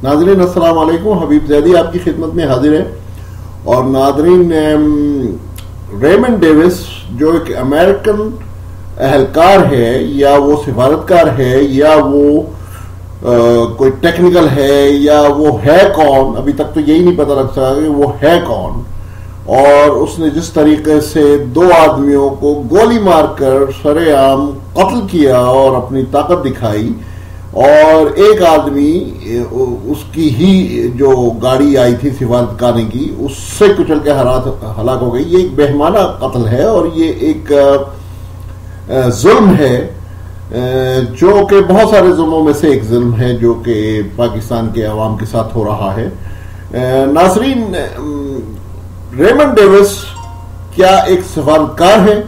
ناظرین السلام علیکم، حبیب زیدی آپ کی خدمت میں حاضر ہے. اور ناظرین، ریمنڈ ڈیوس جو ایک امریکن اہلکار ہے یا وہ سفارتکار ہے یا وہ کوئی ٹیکنیکل ہے یا وہ ہے کون، ابھی تک تو یہی نہیں پتہ لگ سکا کہ وہ ہے کون. اور اس نے جس طریقے سے 2 آدمیوں کو گولی مار کر سر عام قتل کیا اور اپنی طاقت دکھائی، اور ایک آدمی اس کی ہی جو گاڑی آئی تھی سفارتخانے کی اس سے کچل کے ہلاک ہو گئی. یہ ایک بہیمانہ قتل ہے اور یہ ایک ظلم ہے جو کہ بہت سارے ظلموں میں سے ایک ظلم ہے جو کہ پاکستان کے عوام کے ساتھ ہو رہا ہے. ناظرین، ریمنڈ ڈیوس کیا ایک سفارتکار ہے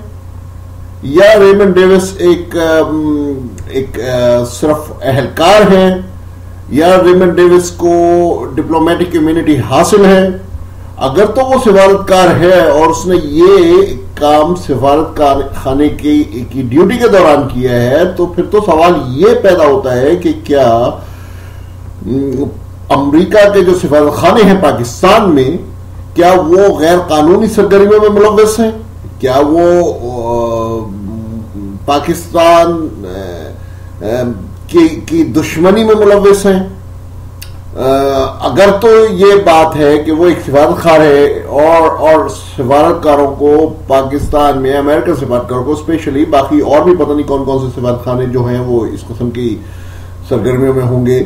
یا ریمنڈ ڈیوس ایک صرف اہلکار ہے یا ریمنڈ ڈیوس کو ڈپلومیٹک امیونٹی حاصل ہے؟ اگر تو وہ سفارتکار ہے اور اس نے یہ کام سفارت خانے کی ڈیوٹی کے دوران کیا ہے تو پھر تو سوال یہ پیدا ہوتا ہے کہ کیا امریکہ کے جو سفارت خانے ہیں پاکستان میں، کیا وہ غیر قانونی سرگرمیوں میں ملوث ہیں؟ کیا وہ پاکستان کی دشمنی میں ملوث ہیں؟ اگر تو یہ بات ہے کہ وہ ایک سفارتکار ہے اور سفارتکاروں کو پاکستان میں، امریکن سفارتکاروں کو اسپیشلی، باقی اور بھی پتہ نہیں کون کون سے سفارتخانے جو ہیں وہ اس قسم کی سرگرمیوں میں ہوں گے،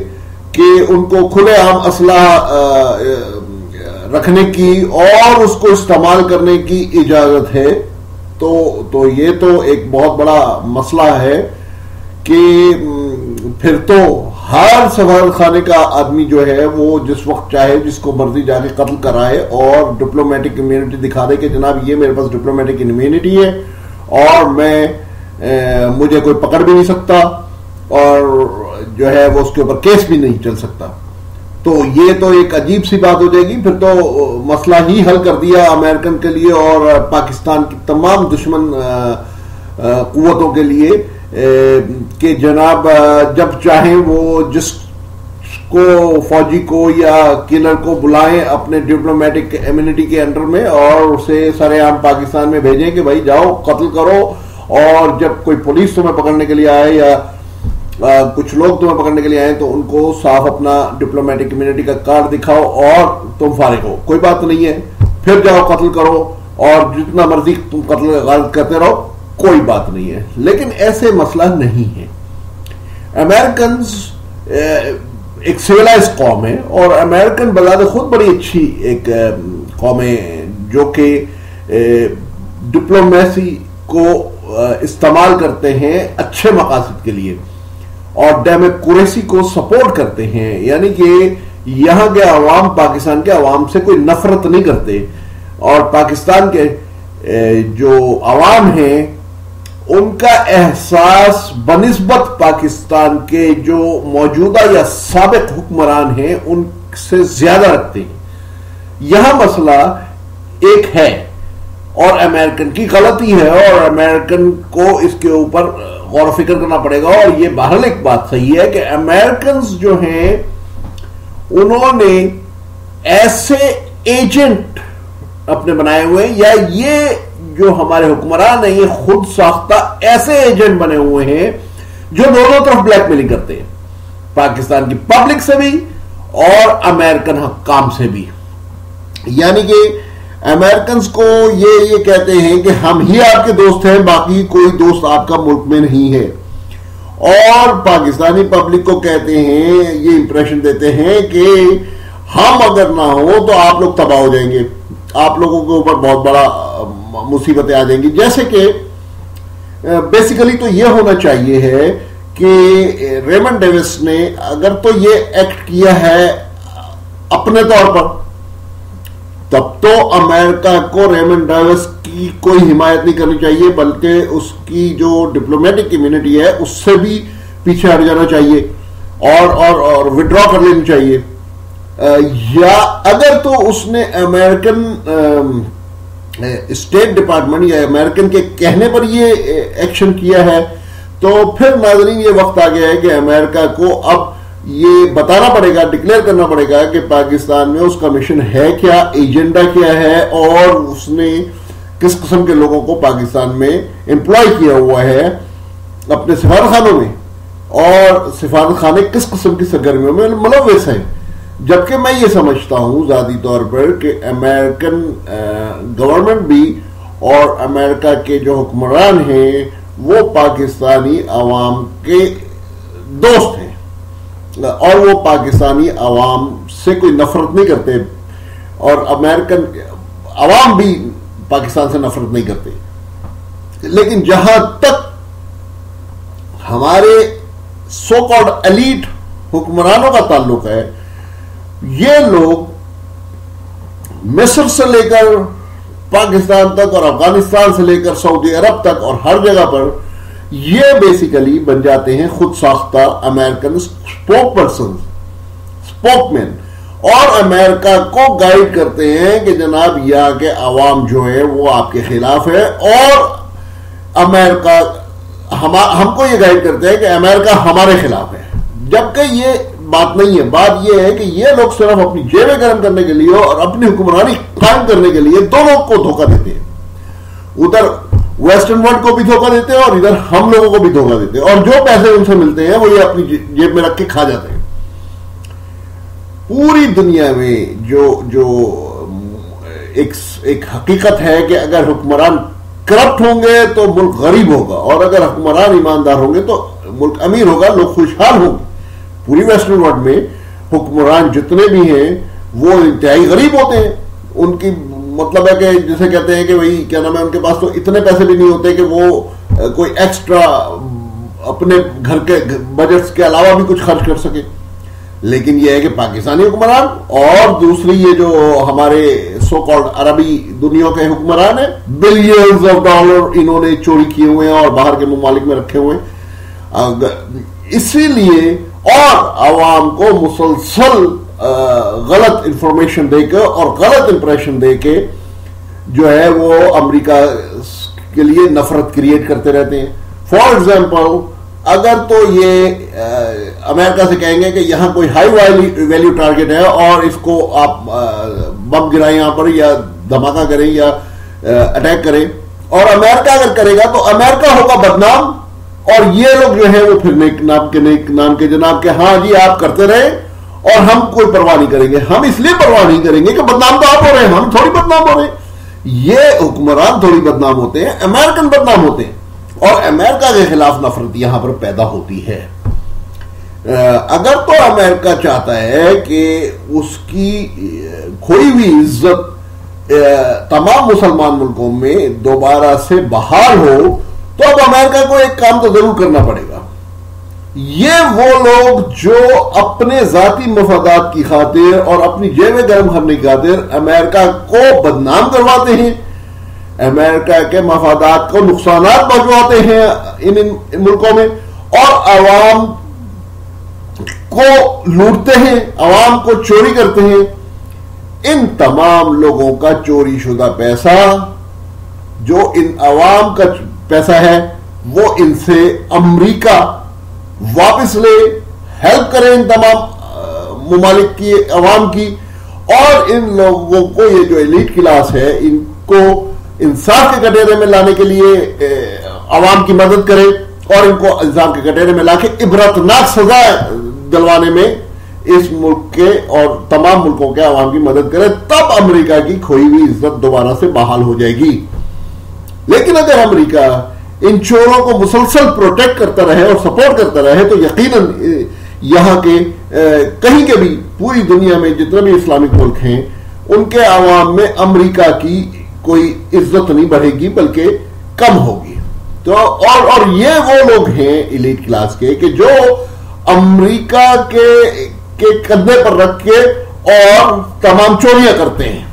کہ ان کو کھلے عام اسلحہ رکھنے کی اور اس کو استعمال کرنے کی اجازت ہے، تو یہ تو ایک بہت بڑا مسئلہ ہے کہ پھر تو ہر سفارت خانے کا آدمی جو ہے وہ جس وقت چاہے جس کو مرضی جا کے قتل کرائے اور ڈپلومیٹک امیونٹی دکھا دے کہ جناب یہ میرے پاس ڈپلومیٹک امیونٹی ہے اور مجھے کوئی پکڑ بھی نہیں سکتا اور جو ہے وہ اس کے اوپر کیس بھی نہیں چل سکتا. تو یہ تو ایک عجیب سی بات ہو جائے گی. پھر تو مسئلہ ہی حل کر دیا امریکن کے لیے اور پاکستان کی تمام دشمن قوتوں کے لیے کہ جناب جب چاہیں وہ جس کو فوجی کو یا کلر کو بلائیں اپنے ڈپلومیٹک امیونٹی کے انڈر میں اور اسے سر عام پاکستان میں بھیجیں کہ بھائی جاؤ قتل کرو، اور جب کوئی پولیس تمہیں پکڑنے کے لیے آئے یا کچھ لوگ تمہیں پکڑنے کے لیے آئے تو ان کو صاف اپنا ڈپلومیٹک امیونٹی کا کارڈ دکھاؤ اور تم فارغ ہو، کوئی بات نہیں ہے، پھر جاؤ قتل کرو اور جتنا مرضی تم قتل غلط کرتے رہو، کوئی بات نہیں ہے. لیکن ایسے مسئلہ نہیں ہے. امریکنز ایک سویلائز قوم ہے اور امریکن بذات خود بڑی اچھی ایک قوم ہے جو کہ ڈپلومیسی کو استعمال کرتے ہیں اچھے مقاصد کے لیے اور ڈیموکریسی کو سپورٹ کرتے ہیں. یعنی کہ یہاں کے عوام پاکستان کے عوام سے کوئی نفرت نہیں کرتے، اور پاکستان کے جو عوام ہیں ان کا احساس بنسبت پاکستان کے جو موجودہ یا سابق حکمران ہیں ان سے زیادہ رکھتے ہیں. یہاں مسئلہ ایک ہے اور امریکن کی غلطی ہے اور امریکن کو اس کے اوپر غور و فکر کرنا پڑے گا. اور یہ بہرحال ایک بات صحیح ہے کہ امریکنز جو ہیں انہوں نے ایسے ایجنٹ اپنے بنائے ہوئے ہیں، یا یہ جو ہمارے حکمران ہیں یہ خود ساختہ ایسے ایجنٹ بنے ہوئے ہیں جو دونوں طرف بلیک میلنگ کرتے ہیں، پاکستان کی پبلک سے بھی اور امریکن حکام سے بھی. یعنی کہ امریکنز کو یہ کہتے ہیں کہ ہم ہی آپ کے دوست ہیں، باقی کوئی دوست آپ کا ملک میں نہیں ہے، اور پاکستانی پبلک کو کہتے ہیں، یہ امپریشن دیتے ہیں کہ ہم اگر نہ ہو تو آپ لوگ تباہ ہو جائیں گے، آپ لوگوں کے اوپر بہت بڑا مصیبتیں آ جائیں گی. جیسے کہ بیسیکلی تو یہ ہونا چاہیے ہے کہ ریمنڈ ڈیوس نے اگر تو یہ ایکٹ کیا ہے اپنے طور پر، تب تو امریکہ کو ریمنڈ ڈیوس کی کوئی حمایت نہیں کرنی چاہیے، بلکہ اس کی جو ڈپلومیٹک امیونٹی ہے اس سے بھی پیچھے ہٹ جانا چاہیے اور وڈرا کر لینی چاہیے. یا اگر تو اس نے امریکن اسٹیٹ ڈپارٹمنٹ یا امریکن کے کہنے پر یہ ایکشن کیا ہے تو پھر ناظرین یہ وقت آ گیا ہے کہ امریکہ کو اب یہ بتانا پڑے گا, ڈکلیئر کرنا پڑے گا کہ پاکستان میں اس کا مشن ہے کیا, ایجنڈا کیا ہے, اور اس نے کس قسم کے لوگوں کو پاکستان میں امپلائی کیا ہوا ہے اپنے سفارت خانوں میں, اور سفارت خانے کس قسم کی سرگرمیوں میں ملوث ہیں. جبکہ میں یہ سمجھتا ہوں ذاتی طور پر کہ امریکن گورنمنٹ بھی اور امریکہ کے جو حکمران ہیں وہ پاکستانی عوام کے دوست ہیں, اور وہ پاکستانی عوام سے کوئی نفرت نہیں کرتے, اور امریکن عوام بھی پاکستان سے نفرت نہیں کرتے. لیکن جہاں تک ہمارے سو کالڈ ایلیٹ حکمرانوں کا تعلق ہے, یہ لوگ مصر سے لے کر پاکستان تک اور افغانستان سے لے کر سعودی عرب تک اور ہر جگہ پر یہ بیسیکلی بن جاتے ہیں خود ساختہ امریکن اسپوک پرسن, اسپوک مین, اور امریکہ کو گائیڈ کرتے ہیں کہ جناب یہاں کے عوام جو ہے وہ آپ کے خلاف ہے, اور امریکہ ہم کو یہ گائیڈ کرتے ہیں کہ امریکہ ہمارے خلاف ہے. جبکہ یہ بات نہیں ہے. بات یہ ہے کہ یہ لوگ صرف اپنی جیبیں گرم کرنے کے لیے اور اپنی حکمرانی قائم کرنے کے لیے دونوں کو دھوکہ دیتے ہیں. ادھر ویسٹرن ورلڈ کو بھی دھوکہ دیتے ہیں اور ادھر ہم لوگوں کو بھی دھوکہ دیتے ہیں, اور جو پیسے ان سے ملتے ہیں وہ یہ اپنی جیب میں رکھ کے کھا جاتے ہیں. پوری دنیا میں جو ایک حقیقت ہے کہ اگر حکمران کرپٹ ہوں گے تو ملک غریب ہوگا, اور اگر حکمران ایماندار ہوں گے تو ملک امیر ہوگا, لوگ خوشحال ہوں گے. پوری ویسٹرن ورلڈ میں حکمران جتنے بھی ہیں وہ انتہائی غریب ہوتے ہیں. ان کی مطلب ہے کہ جسے کہتے ہیں کہ بھائی کیا نام ہے, ان کے پاس تو اتنے پیسے بھی نہیں ہوتے کہ وہ کوئی ایکسٹرا اپنے گھر کے بجٹس کے علاوہ بھی کچھ خرچ کر سکے. لیکن یہ ہے کہ پاکستانی حکمران اور دوسری یہ جو ہمارے سو کالڈ عربی دنیا کے حکمران ہیں, بلینز آف ڈالر انہوں نے چوری کیے ہوئے ہیں اور باہر کے ممالک میں رکھے ہوئے ہیں. اسی لیے اور عوام کو مسلسل غلط انفارمیشن دے کے اور غلط امپریشن دے کے جو ہے وہ امریکہ کے لیے نفرت کریٹ کرتے رہتے ہیں. فار ایگزامپل, اگر تو یہ امریکہ سے کہیں گے کہ یہاں کوئی ہائی ویلیو ٹارگٹ ہے اور اس کو آپ بم گرائیں یہاں پر یا دھماکہ کریں یا اٹیک کریں, اور امریکہ اگر کرے گا تو امریکہ ہوگا بدنام, اور یہ لوگ جو ہیں وہ پھر نیک نام کے جناب کہ ہاں جی آپ کرتے رہے اور ہم کوئی پرواہ نہیں کریں گے. ہم اس لیے پرواہ نہیں کریں گے کہ بدنام تو آپ ہو رہے ہیں, ہم تھوڑی بدنام ہو رہے ہیں. یہ حکمران تھوڑی بدنام ہوتے ہیں, امریکن بدنام ہوتے ہیں, اور امریکہ کے خلاف نفرت یہاں پر پیدا ہوتی ہے. اگر تو امریکہ چاہتا ہے کہ اس کی کھوئی ہوئی عزت تمام مسلمان ملکوں میں دوبارہ سے بحال ہو, تو اب امریکہ کو ایک کام تو ضرور کرنا پڑے گا. یہ وہ لوگ جو اپنے ذاتی مفادات کی خاطر اور اپنی جیبیں گرم کرنے کی خاطر امریکہ کو بدنام کرواتے ہیں, امریکہ کے مفادات کو نقصانات پہنچواتے ہیں ان ملکوں میں, اور عوام کو لوٹتے ہیں, عوام کو چوری کرتے ہیں, ان تمام لوگوں کا چوری شدہ پیسہ جو ان عوام کا پیسہ ہے وہ ان سے امریکہ واپس لے, ہیلپ کرے ان تمام ممالک کی عوام کی, اور ان لوگوں کو یہ جو ایلیٹ کلاس ہے ان کو انصاف کے کٹہرے میں لانے کے لیے عوام کی مدد کرے, اور ان کو انصاف کے کٹہرے میں لا کے عبرتناک سزا دلوانے میں اس ملک کے اور تمام ملکوں کے عوام کی مدد کرے. تب امریکہ کی کھوئی ہوئی عزت دوبارہ سے بحال ہو جائے گی. لیکن اگر امریکہ ان چوروں کو مسلسل پروٹیکٹ کرتا رہے اور سپورٹ کرتا رہے تو یقیناً یہاں کے کہیں کے بھی پوری دنیا میں جتنے بھی اسلامک ملک ہیں ان کے عوام میں امریکہ کی کوئی عزت نہیں بڑھے گی بلکہ کم ہوگی. تو اور یہ وہ لوگ ہیں ایلیٹ کلاس کے کہ جو امریکہ کے کندھے پر رکھ کے اور تمام چوریاں کرتے ہیں,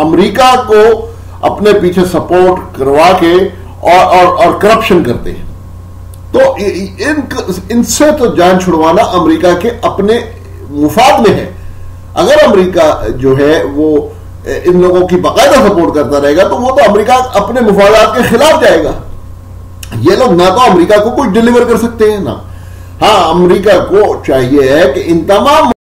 امریکہ کو اپنے پیچھے سپورٹ کروا کے اور کرپشن کرتے ہیں. تو ان سے تو جان چھڑوانا امریکہ کے اپنے مفاد میں ہے. اگر امریکہ جو ہے وہ ان لوگوں کی باقاعدہ سپورٹ کرتا رہے گا تو وہ تو امریکہ اپنے مفادات کے خلاف جائے گا. یہ لوگ نہ تو امریکہ کو کوئی ڈیلیور کر سکتے ہیں, نہ ہاں امریکہ کو چاہیے ہے کہ ان تمام